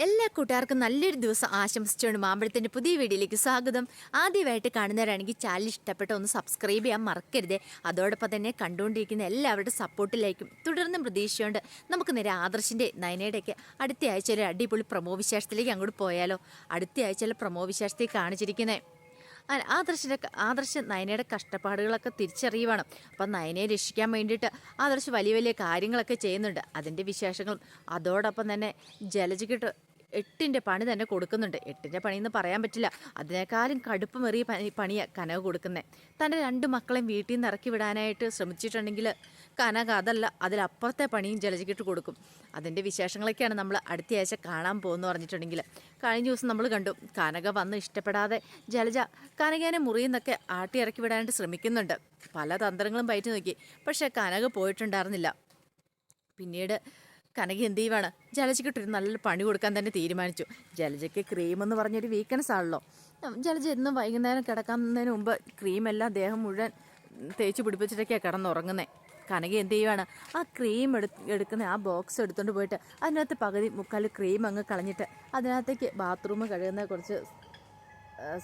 എല്ലാ കൂട്ടുകാർക്കും നല്ലൊരു ദിവസം ആശംസിച്ചുകൊണ്ട് മാമ്പഴത്തിൻ്റെ പുതിയ വീഡിയോയിലേക്ക് സ്വാഗതം. ആദ്യമായിട്ട് കാണുന്നവരാണെങ്കിൽ ചാനൽ ഇഷ്ടപ്പെട്ട ഒന്ന് സബ്സ്ക്രൈബ് ചെയ്യാൻ മറക്കരുത്. അതോടൊപ്പം തന്നെ കണ്ടുകൊണ്ടിരിക്കുന്ന എല്ലാവരുടെ സപ്പോർട്ടിലേക്കും തുടർന്നും പ്രതീക്ഷിച്ചുകൊണ്ട് നമുക്ക് നേരെ ആദർശിൻ്റെ നയനയുടെയൊക്കെ അടുത്ത ആഴ്ചയിലെ അടിപൊളി പ്രമോ വിശേഷത്തിലേക്ക് അങ്ങോട്ട് പോയാലോ. അടുത്ത ആഴ്ചയിലെ പ്രമോ വിശേഷത്തിൽ കാണിച്ചിരിക്കുന്നത് ആദർശ് നയനയുടെ കഷ്ടപ്പാടുകളൊക്കെ തിരിച്ചറിയുവാണ്. അപ്പം നയനയെ രക്ഷിക്കാൻ വേണ്ടിയിട്ട് ആദർശ് വലിയ വലിയ കാര്യങ്ങളൊക്കെ ചെയ്യുന്നുണ്ട്. അതിൻ്റെ വിശേഷങ്ങളും അതോടൊപ്പം തന്നെ ജലജയ്ക്കിട്ട് 8ൻ്റെ പണി തന്നെ കൊടുക്കുന്നുണ്ട്. 8ൻ്റെ പണിയെന്ന് പറയാൻ പറ്റില്ല, അതിനേക്കാളും കടുപ്പമേറിയ പണിയാണ് കനക കൊടുക്കുന്നത്. തൻ്റെ 2 മക്കളെയും വീട്ടിൽ നിന്ന് ഇറക്കി വിടാനായിട്ട് ശ്രമിച്ചിട്ടുണ്ടെങ്കിൽ കനക അതല്ല അതിലപ്പുറത്തെ പണിയും ജലജയ്ക്കിട്ട് കൊടുക്കും. അതിൻ്റെ വിശേഷങ്ങളൊക്കെയാണ് നമ്മൾ അടുത്ത ആഴ്ച കാണാൻ പോകുന്നു പറഞ്ഞിട്ടുണ്ടെങ്കിൽ. കഴിഞ്ഞ ദിവസം നമ്മൾ കണ്ടു കനക വന്ന് ഇഷ്ടപ്പെടാതെ ജലജ കനകേനെ മുറിയിൽ നിന്നൊക്കെ ആട്ടി ഇറക്കി വിടാനായിട്ട് ശ്രമിക്കുന്നുണ്ട്. പല തന്ത്രങ്ങളും പയറ്റി നോക്കി, പക്ഷേ കനക പോയിട്ടുണ്ടായിരുന്നില്ല. പിന്നീട് കനക എന്ത് ചെയ്യുവാണ്, ജലജയ്ക്കിട്ടൊരു നല്ലൊരു പണി കൊടുക്കാൻ തന്നെ തീരുമാനിച്ചു. ജലജയ്ക്ക് ക്രീം എന്ന് പറഞ്ഞൊരു വീക്ക്നെസ് ആണല്ലോ. ജലജ എന്നും വൈകുന്നേരം കിടക്കുന്നതിന് മുമ്പ് ക്രീമെല്ലാം ദേഹം മുഴുവൻ തേച്ച് പിടിപ്പിച്ചിട്ടൊക്കെയാണ് കിടന്നുറങ്ങുന്നത്. കനക എന്ത് ചെയ്യുവാണ്, ആ ക്രീം എടുക്കുന്ന ആ ബോക്സ് എടുത്തുകൊണ്ട് പോയിട്ട് അതിനകത്ത് പകുതി മുക്കാൽ ക്രീം അങ്ങ് കളഞ്ഞിട്ട് അതിനകത്തേക്ക് ബാത്റൂം കഴുകുന്ന കുറച്ച്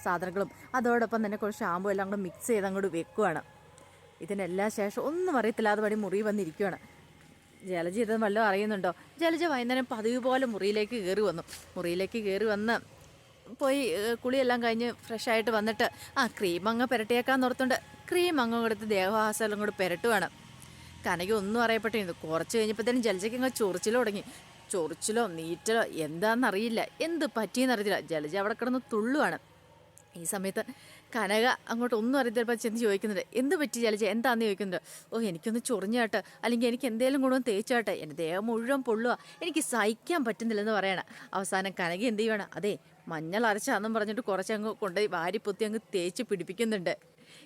സാധനങ്ങളും അതോടൊപ്പം തന്നെ കുറച്ച് ഷാമ്പു എല്ലാം കൂടെ മിക്സ് ചെയ്ത് അങ്ങോട്ട് വെക്കുവാണ്. ഇതിനെല്ലാം ശേഷം ഒന്നും അറിയത്തില്ലാതെ പടി മുറി വന്നിരിക്കുകയാണ്. ജലജ ഇത് വല്ലതും അറിയുന്നുണ്ടോ? ജലജ വൈകുന്നേരം പതിവ് പോലെ മുറിയിലേക്ക് കയറി വന്ന് പോയി കുളിയെല്ലാം കഴിഞ്ഞ് ഫ്രഷായിട്ട് വന്നിട്ട് ക്രീം അങ്ങ് പുരട്ടിയേക്കാൻ ഓർത്തുണ്ട് ക്രീം അങ്ങ് കൊടുത്ത് ദേഹവാസമെല്ലാം കൂടെ പുരട്ടുവാണ്. കനക ഒന്നും അറിയപ്പെട്ടിരുന്നു. കുറച്ച് കഴിഞ്ഞപ്പോഴത്തേനും ജലജയ്ക്ക് അങ്ങ് ചൊറിച്ചിലോ തുടങ്ങി. ചൊറിച്ചിലോ നീറ്റലോ എന്താണെന്നറിയില്ല, എന്ത് പറ്റിയെന്നറിയില്ല. ജലജ അവിടെ കിടന്ന് തുള്ളുവാണ്. ഈ സമയത്ത് കനക അങ്ങോട്ട് ഒന്നും അറിയത്തില്ലപ്പോൾ ചെന്ന് ചോദിക്കുന്നുണ്ട്, എന്ത് പറ്റി ജലജ, എന്താണെന്ന് ചോദിക്കുന്നുണ്ട്. എനിക്കൊന്ന് ചൊറിഞ്ഞാട്ടെ, അല്ലെങ്കിൽ എനിക്ക് എന്തെങ്കിലും കൂടെ ഒന്ന് തേച്ചാട്ടെ, എൻ്റെ ദേഹം മുഴുവൻ പൊള്ളുക, എനിക്ക് സഹിക്കാൻ പറ്റുന്നില്ലെന്ന് പറയണം. അവസാനം കനക എന്ത് ചെയ്യുവാണ്, അതെ മഞ്ഞൾ അരച്ചാന്നും പറഞ്ഞിട്ട് കുറച്ചങ്ങ് കൊണ്ടുപോയി വാരിപ്പൊത്തി അങ്ങ് തേച്ച് പിടിപ്പിക്കുന്നുണ്ട്.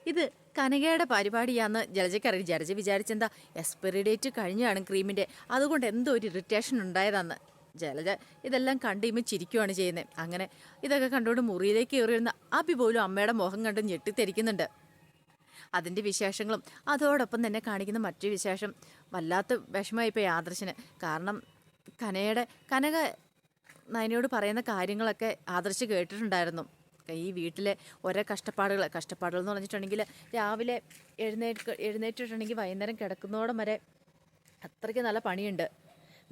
ഇത് കനകയുടെ പരിപാടിയാണെന്ന് ജലജയ്ക്കറിയാം. ജലജ വിചാരിച്ചെന്താ എക്സ്പയറി ഡേറ്റ് കഴിഞ്ഞാണ് ക്രീമിൻ്റെ, അതുകൊണ്ട് എന്തോ ഒരു ഇറിറ്റേഷൻ ഉണ്ടായതാന്ന്. ജലജ ഇതെല്ലാം കണ്ടുമ്പോൾ ചിരിക്കുകയാണ് ചെയ്യുന്നത്. അങ്ങനെ ഇതൊക്കെ കണ്ടുകൊണ്ട് മുറിയിലേക്ക് കയറി വരുന്ന അബി പോലും അമ്മയുടെ മുഖം കണ്ട് ഞെട്ടിത്തെരിക്കുന്നുണ്ട്. അതിൻ്റെ വിശേഷങ്ങളും അതോടൊപ്പം തന്നെ കാണിക്കുന്ന മറ്റൊരു വിശേഷം വല്ലാത്ത വിഷമമായിപ്പോയി ആദർശിന്. കാരണം കനക നയനയോട് പറയുന്ന കാര്യങ്ങളൊക്കെ ആദർശ് കേട്ടിട്ടുണ്ടായിരുന്നു. ഈ വീട്ടിലെ ഓരോ കഷ്ടപ്പാടുകൾ എന്ന് പറഞ്ഞിട്ടുണ്ടെങ്കിൽ രാവിലെ എഴുന്നേറ്റിട്ടുണ്ടെങ്കിൽ വൈകുന്നേരം കിടക്കുന്നതോടെ വരെ അത്രയ്ക്ക് നല്ല പണിയുണ്ട്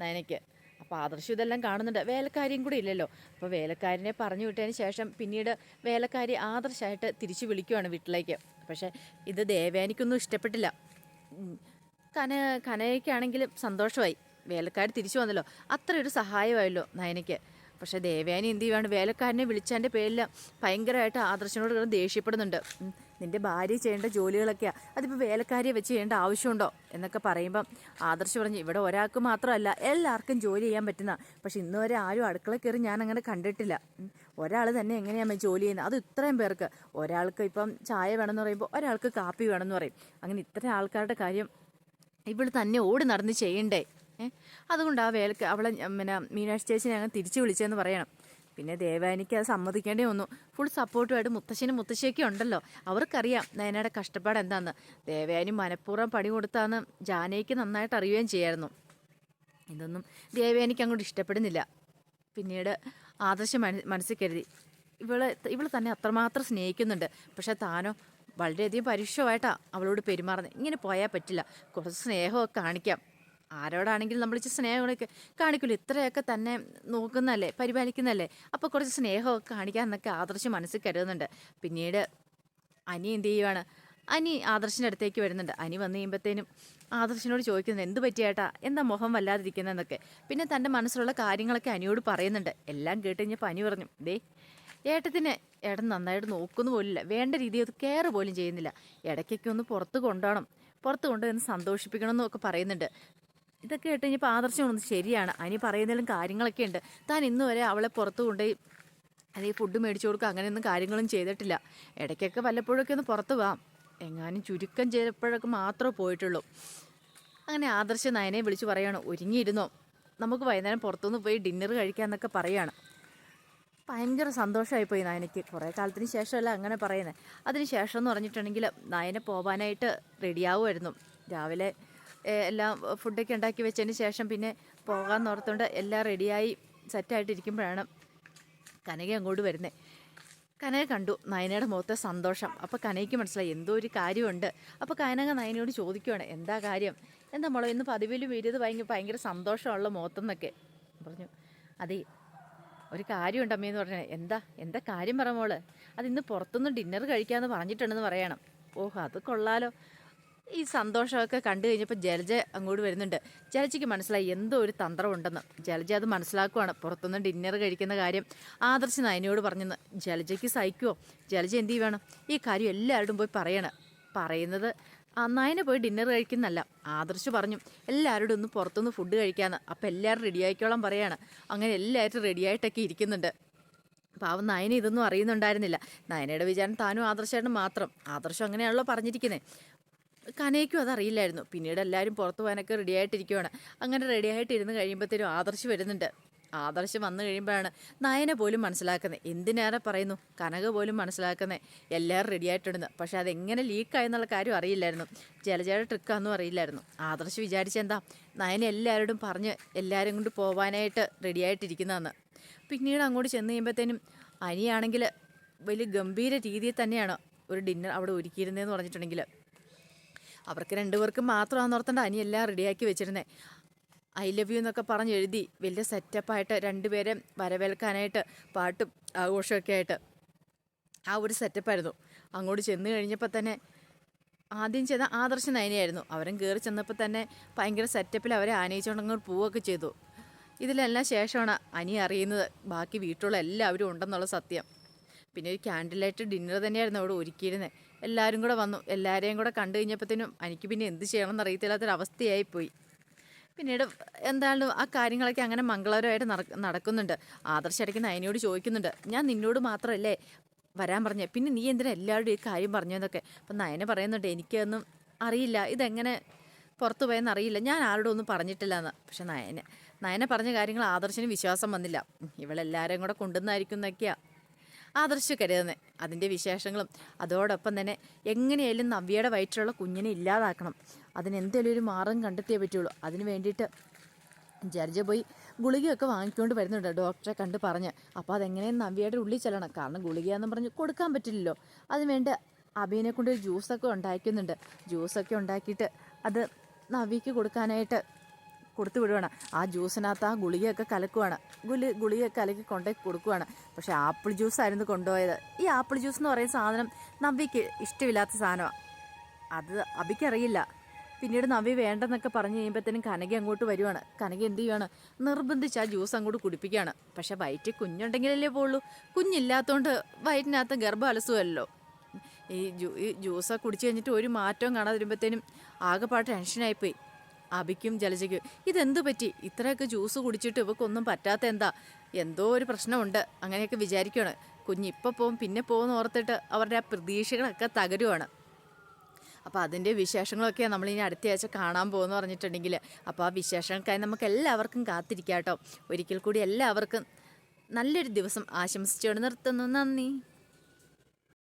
നയനയ്ക്ക്. അപ്പോൾ ആദർശം ഇതെല്ലാം കാണുന്നുണ്ട്. വേലക്കാരിയും കൂടി ഇല്ലല്ലോ. അപ്പോൾ വേലക്കാരിനെ പറഞ്ഞു വിട്ടതിന് ശേഷം പിന്നീട് വേലക്കാരി ആദർശമായിട്ട് തിരിച്ചു വിളിക്കുവാണ് വീട്ടിലേക്ക്. പക്ഷേ ഇത് ദേവയാനിക്കൊന്നും ഇഷ്ടപ്പെട്ടില്ല. കനയ്ക്കാണെങ്കിലും സന്തോഷമായി, വേലക്കാരി തിരിച്ചു വന്നല്ലോ, അത്രയൊരു സഹായമായല്ലോ നയനയ്ക്ക്. പക്ഷേ ദേവയാനി എന്ത് ചെയ്യുവാണ്, വേലക്കാരനെ വിളിച്ചതിൻ്റെ പേരിൽ ഭയങ്കരമായിട്ട് ആദർശനോട് ദേഷ്യപ്പെടുന്നുണ്ട്. നിൻ്റെ ഭാര്യ ചെയ്യേണ്ട ജോലികളൊക്കെയാണ്, അതിപ്പോൾ വേലക്കാരിയെ വെച്ച് ചെയ്യേണ്ട ആവശ്യമുണ്ടോ എന്നൊക്കെ പറയുമ്പം ആദർശ് പറഞ്ഞു, ഇവിടെ ഒരാൾക്ക് മാത്രമല്ല എല്ലാവർക്കും ജോലി ചെയ്യാൻ പറ്റുന്ന, പക്ഷെ ഇന്ന് വരെ ആരും അടുക്കള കയറി ഞാൻ അങ്ങനെ കണ്ടിട്ടില്ല. ഒരാൾ തന്നെ എങ്ങനെയാണ് ജോലി ചെയ്യുന്നത്, അത് ഇത്രയും പേർക്ക്. ഒരാൾക്ക് ഇപ്പം ചായ വേണമെന്ന് പറയുമ്പോൾ ഒരാൾക്ക് കാപ്പി വേണമെന്ന് പറയും. അങ്ങനെ ഇത്രയും ആൾക്കാരുടെ കാര്യം ഇവിടെ തന്നെ ഓടി നടന്ന് ചെയ്യണ്ടേ? അതുകൊണ്ട് ആ വേലക്ക് അവളെ മീനാക്ഷി ചേച്ചിനെ അങ്ങ് തിരിച്ചു വിളിച്ചതെന്ന് പറയണം. പിന്നെ ദേവാനിക്ക് അത് സമ്മതിക്കേണ്ടി വന്നു. ഫുൾ സപ്പോർട്ടുമായിട്ട് മുത്തശ്ശനും മുത്തശ്ശിയൊക്കെ ഉണ്ടല്ലോ, അവർക്കറിയാം നയനയുടെ കഷ്ടപ്പാട് എന്താണെന്ന്. ദേവയാനി മനഃപൂർവ്വം പണി കൊടുത്താന്ന് ജാനയ്ക്ക് നന്നായിട്ട് അറിയുകയും ചെയ്യായിരുന്നു. ഇതൊന്നും ദേവയാനിക്ക് അങ്ങോട്ട് ഇഷ്ടപ്പെടുന്നില്ല. പിന്നീട് ആദർശം മനസ്സിൽ കരുതി, ഇവള് തന്നെ അത്രമാത്രം സ്നേഹിക്കുന്നുണ്ട്, പക്ഷെ താനോ വളരെയധികം പരുഷമായിട്ടാണ് അവളോട് പെരുമാറുന്നത്. ഇങ്ങനെ പോയാൽ പറ്റില്ല, കുറച്ച് സ്നേഹമൊക്കെ കാണിക്കാം. ആരോടാണെങ്കിലും നമ്മൾ സ്നേഹമൊക്കെ കാണിക്കില്ല, ഇത്രയൊക്കെ തന്നെ നോക്കുന്നതല്ലേ പരിപാലിക്കുന്നതല്ലേ, അപ്പോൾ കുറച്ച് സ്നേഹമൊക്കെ കാണിക്കാമെന്നൊക്കെ ആദർശം മനസ്സിൽ കരുതുന്നുണ്ട്. പിന്നീട് അനി എന്ത് ചെയ്യുവാണ്, അനി ആദർശിൻ്റെ അടുത്തേക്ക് വരുന്നുണ്ട്. അനി വന്നു കഴിയുമ്പോഴത്തേനും ആദർശിനോട് ചോദിക്കുന്നത്, എന്ത് പറ്റിയേട്ടാ, എന്താ മുഖം വല്ലാതിരിക്കുന്നതെന്നൊക്കെ. പിന്നെ തൻ്റെ മനസ്സിലുള്ള കാര്യങ്ങളൊക്കെ അനിയോട് പറയുന്നുണ്ട്. എല്ലാം കേട്ട് കഴിഞ്ഞപ്പോൾ അനി പറഞ്ഞു, ഏട്ടൻ നന്നായിട്ട് നോക്കുന്നു പോലില്ല, വേണ്ട രീതിയിൽ കെയർ പോലും ചെയ്യുന്നില്ല, ഇടയ്ക്കൊക്കെ ഒന്ന് പുറത്ത് കൊണ്ടുവന്ന് സന്തോഷിപ്പിക്കണം എന്നൊക്കെ പറയുന്നുണ്ട്. ഇതൊക്കെ കേട്ട് കഴിഞ്ഞപ്പോൾ ആദർശം ഒന്ന് ശരിയാണ്, അനി പറയുന്നതിലും കാര്യങ്ങളൊക്കെ ഉണ്ട്. താൻ ഇന്ന് വരെ അവളെ പുറത്ത് കൊണ്ടുപോയി അല്ലെങ്കിൽ ഫുഡ് മേടിച്ചു കൊടുക്കുക അങ്ങനെയൊന്നും കാര്യങ്ങളും ചെയ്തിട്ടില്ല. ഇടയ്ക്കൊക്കെ വല്ലപ്പോഴൊക്കെ ഒന്ന് പുറത്ത് പോകാം, എങ്ങാനും ചുരുക്കം ചെയ്തപ്പോഴൊക്കെ മാത്രമേ പോയിട്ടുള്ളൂ. അങ്ങനെ ആദർശം നയനെ വിളിച്ച് പറയുകയാണ്, ഒരുങ്ങിയിരുന്നോ, നമുക്ക് വൈകുന്നേരം പുറത്തുനിന്ന് പോയി ഡിന്നർ കഴിക്കാമെന്നൊക്കെ പറയുകയാണ്. ഭയങ്കര സന്തോഷമായിപ്പോയി നയനയ്ക്ക്. കുറേ കാലത്തിന് ശേഷമല്ല അങ്ങനെ പറയുന്നത്. അതിന് ശേഷം എന്ന് പറഞ്ഞിട്ടുണ്ടെങ്കിൽ നയനെ പോകാനായിട്ട് റെഡിയാവുമായിരുന്നു. രാവിലെ എല്ലാം ഫുഡൊക്കെ ഉണ്ടാക്കി വെച്ചതിന് ശേഷം പിന്നെ പോകാമെന്ന് ഓർത്തുകൊണ്ട് എല്ലാം റെഡിയായി സെറ്റായിട്ടിരിക്കുമ്പോഴാണ് കനക അങ്ങോട്ട് വരുന്നത്. കനക കണ്ടു നയനയുടെ മുഖത്തെ സന്തോഷം. അപ്പോൾ കനയ്ക്ക് മനസ്സിലായി എന്തോ ഒരു കാര്യമുണ്ട്. അപ്പോൾ കനക നയനയോട് ചോദിക്കുവാണ്, എന്താ കാര്യം, എന്താ മോളെ ഇന്ന് പതിവിലും വീരിയത് ഭയങ്കര സന്തോഷമുള്ള മുഖത്തെന്നൊക്കെ പറഞ്ഞു. അതെ ഒരു കാര്യമുണ്ട് അമ്മയെന്ന് പറഞ്ഞാൽ. എന്താ കാര്യം പറ മോള്. അതിന്ന് പുറത്തുനിന്ന് ഡിന്നർ കഴിക്കാമെന്ന് പറഞ്ഞിട്ടുണ്ടെന്ന് പറയണം. ഓഹോ അത് കൊള്ളാലോ. ഈ സന്തോഷമൊക്കെ കണ്ടു കഴിഞ്ഞപ്പോൾ ജലജ അങ്ങോട്ട് വരുന്നുണ്ട്. ജലജയ്ക്ക് മനസ്സിലായി എന്തോ ഒരു തന്ത്രമുണ്ടെന്ന്. ജലജ അത് മനസ്സിലാക്കുവാണ്. പുറത്തുനിന്ന് ഡിന്നർ കഴിക്കുന്ന കാര്യം ആദർശ് നയനയോട് പറഞ്ഞെന്ന്. ജലജയ്ക്ക് സഹിക്കുമോ? ജലജ എന്ത് വേണം ഈ കാര്യം എല്ലാവരോടും പോയി പറയുന്നത് നയനെ പോയി ഡിന്നർ കഴിക്കുന്നല്ല. ആദർശ് പറഞ്ഞു എല്ലാവരോടും ഒന്ന് പുറത്തുനിന്ന് ഫുഡ് കഴിക്കാമെന്ന്. അപ്പം എല്ലാവരും റെഡിയായിക്കോളാൻ പറയാണ്. അങ്ങനെ എല്ലാവരും റെഡിയായിട്ടൊക്കെ ഇരിക്കുന്നുണ്ട്. പാവം നയന ഇതൊന്നും അറിയുന്നുണ്ടായിരുന്നില്ല. നയനയുടെ വിചാരം താനും ആദർശമായിട്ടും മാത്രം. ആദർശം അങ്ങനെയാണല്ലോ പറഞ്ഞിരിക്കുന്നത്. കനയ്ക്കും അതറിയില്ലായിരുന്നു. പിന്നീട് എല്ലാവരും പുറത്തു പോകാനൊക്കെ റെഡിയായിട്ടിരിക്കുവാണ്. അങ്ങനെ റെഡിയായിട്ടിരുന്ന് കഴിയുമ്പോഴത്തേനും ആദർശ് വരുന്നുണ്ട്. ആദർശ് വന്നു കഴിയുമ്പോഴാണ് നയനെ പോലും മനസ്സിലാക്കുന്നത്. എന്തിനേറെ പറയുന്നു, കനക പോലും മനസ്സിലാക്കുന്നത് എല്ലാവരും റെഡിയായിട്ടുണ്ടെന്ന്. പക്ഷെ അതെങ്ങനെ ലീക്കായെന്നുള്ള കാര്യം അറിയില്ലായിരുന്നു. ജലജയുടെ ട്രിക്കാന്നും അറിയില്ലായിരുന്നു. ആദർശ് വിചാരിച്ചെന്താ നയന എല്ലാവരോടും പറഞ്ഞ് എല്ലാവരും കൊണ്ട് പോകാനായിട്ട് റെഡിയായിട്ടിരിക്കുന്നതെന്ന്. പിന്നീട് അങ്ങോട്ട് ചെന്ന് കഴിയുമ്പോഴത്തേനും അനിയാണെങ്കിൽ വലിയ ഗംഭീര രീതിയിൽ തന്നെയാണ് ഒരു ഡിന്നർ അവിടെ ഒരുക്കിയിരുന്നതെന്ന് പറഞ്ഞിട്ടുണ്ടെങ്കിൽ അവർക്ക് രണ്ടുപേർക്കും മാത്രമാണെന്ന് ഓർത്തേണ്ട അനി എല്ലാം റെഡിയാക്കി വെച്ചിരുന്നത്. ഐ ലവ് യു എന്നൊക്കെ പറഞ്ഞ് എഴുതി വലിയ സെറ്റപ്പായിട്ട് രണ്ടുപേരെ വരവേൽക്കാനായിട്ട് പാട്ടും ആഘോഷമൊക്കെ ആയിട്ട് ആ ഒരു സെറ്റപ്പായിരുന്നു. അങ്ങോട്ട് ചെന്ന് കഴിഞ്ഞപ്പോൾ തന്നെ ആദ്യം ചെയ്ത ആദർശ നയനയായിരുന്നു. അവരും കയറി ചെന്നപ്പോൾ തന്നെ ഭയങ്കര സെറ്റപ്പിൽ അവരെ ആനയിച്ചുകൊണ്ടങ്ങോട്ട് പോവുകയൊക്കെ ചെയ്തു. ഇതിലെല്ലാം ശേഷമാണ് അനി അറിയുന്നത് ബാക്കി വീട്ടിലുള്ള എല്ലാവരും ഉണ്ടെന്നുള്ള സത്യം. പിന്നെ ഒരു ക്യാൻഡിൽ ലൈറ്റ് ഡിന്നർ തന്നെയായിരുന്നു അവിടെ ഒരുക്കിയിരുന്നത്. എല്ലാവരും കൂടെ വന്നു. എല്ലാവരെയും കൂടെ കണ്ടു കഴിഞ്ഞപ്പോഴത്തേനും എനിക്ക് പിന്നെ എന്ത് ചെയ്യണമെന്ന് അറിയത്തില്ലാത്തൊരവസ്ഥയായിപ്പോയി. പിന്നീട് എന്തായാലും ആ കാര്യങ്ങളൊക്കെ അങ്ങനെ മംഗളകരമായിട്ട് നടക്കുന്നുണ്ട്. ആദർശ് ഇടയ്ക്ക് നയനയോട് ചോദിക്കുന്നുണ്ട്, ഞാൻ നിന്നോട് മാത്രമല്ലേ വരാൻ പറഞ്ഞേ, പിന്നെ നീ എന്തിനാ എല്ലാവരും ഈ കാര്യം പറഞ്ഞതെന്നൊക്കെ. അപ്പം നയന പറയുന്നുണ്ട്, എനിക്കൊന്നും അറിയില്ല, ഇതെങ്ങനെ പുറത്തു പോയെന്ന് അറിയില്ല, ഞാൻ ആരോടും ഒന്നും പറഞ്ഞിട്ടില്ല എന്ന്. പക്ഷെ നയന പറഞ്ഞ കാര്യങ്ങൾ ആദർശിന് വിശ്വാസം വന്നില്ല. ഇവളെല്ലാവരെയും കൂടെ കൊണ്ടുവന്നായിരിക്കും എന്നൊക്കെയാണ് ആദർശ് കരുതുന്നത്. അതിൻ്റെ വിശേഷങ്ങളും അതോടൊപ്പം തന്നെ എങ്ങനെയായാലും നവ്യയുടെ വയറ്റിലുള്ള കുഞ്ഞിനെ ഇല്ലാതാക്കണം, അതിനെന്തെങ്കിലും ഒരു മാർഗം കണ്ടെത്തിയേ പറ്റുള്ളൂ. അതിന് വേണ്ടിയിട്ട് ജലജ പോയി ഗുളികയൊക്കെ വാങ്ങിക്കൊണ്ട് വരുന്നുണ്ട് ഡോക്ടറെ കണ്ട് പറഞ്ഞ്. അപ്പോൾ അതെങ്ങനെയും നവ്യയുടെ ഉള്ളിൽ ചെല്ലണം. കാരണം ഗുളികയാണെന്ന് പറഞ്ഞ് കൊടുക്കാൻ പറ്റില്ലല്ലോ. അതിനുവേണ്ടി അബീനെ കൊണ്ട് ഒരു ജ്യൂസൊക്കെ ഉണ്ടാക്കുന്നുണ്ട്. ജ്യൂസൊക്കെ ഉണ്ടാക്കിയിട്ട് അത് നവ്യയ്ക്ക് കൊടുക്കാനായിട്ട് കൊടുത്തു വിടുവാണ്. ആ ജ്യൂസിനകത്ത് ആ ഗുളികയൊക്കെ കലക്കുവാണ്. ഗുളികയൊക്കെ കലക്കി കൊണ്ടേ കൊടുക്കുവാണ്. പക്ഷേ ആപ്പിൾ ജ്യൂസായിരുന്നു കൊണ്ടുപോയത്. ഈ ആപ്പിൾ ജ്യൂസ് എന്ന് പറയുന്ന സാധനം നവ്യയ്ക്ക് ഇഷ്ടമില്ലാത്ത സാധനമാണ്. അത് അബിക്കറിയില്ല. പിന്നീട് നവ്യ വേണ്ടെന്നൊക്കെ പറഞ്ഞു കഴിയുമ്പോഴത്തേനും കനക അങ്ങോട്ട് വരുവാണ്. കനക എന്ത് ചെയ്യുവാണ്, നിർബന്ധിച്ച് ആ ജ്യൂസ് അങ്ങോട്ട് കുടിപ്പിക്കുകയാണ്. പക്ഷെ വയറ്റിൽ കുഞ്ഞുണ്ടെങ്കിലല്ലേ പോളൂ. കുഞ്ഞില്ലാത്തതുകൊണ്ട് വയറ്റിനകത്ത് ഗർഭം അലസുമല്ലോ. ഈ ജ്യൂസൊക്കെ കുടിച്ചു കഴിഞ്ഞിട്ട് ഒരു മാറ്റവും കാണാതെ വരുമ്പോഴത്തേനും ആകെപ്പാട് ടെൻഷനായിപ്പോയി അബിക്കും ജലജയ്ക്കും. ഇതെന്തു പറ്റി, ഇത്രയൊക്കെ ജ്യൂസ് കുടിച്ചിട്ട് ഇവക്കൊന്നും പറ്റാത്ത എന്താ, എന്തോ ഒരു പ്രശ്നമുണ്ട് അങ്ങനെയൊക്കെ വിചാരിക്കുകയാണ്. കുഞ്ഞിപ്പോൾ പോവും പിന്നെ പോകുമെന്ന് ഓർത്തിട്ട് അവരുടെ ആ പ്രതീക്ഷകളൊക്കെ തകരുവാണ്. അപ്പോൾ അതിൻ്റെ വിശേഷങ്ങളൊക്കെയാണ് നമ്മളിനി അടുത്ത ആഴ്ച കാണാൻ പോകുമെന്ന് പറഞ്ഞിട്ടുണ്ടെങ്കിൽ. അപ്പോൾ ആ വിശേഷങ്ങൾക്കായി നമുക്ക് എല്ലാവർക്കും കാത്തിരിക്കാം കേട്ടോ. ഒരിക്കൽ കൂടി എല്ലാവർക്കും നല്ലൊരു ദിവസം ആശംസിച്ചുകൊണ്ട് നിർത്തുന്നു. നന്ദി.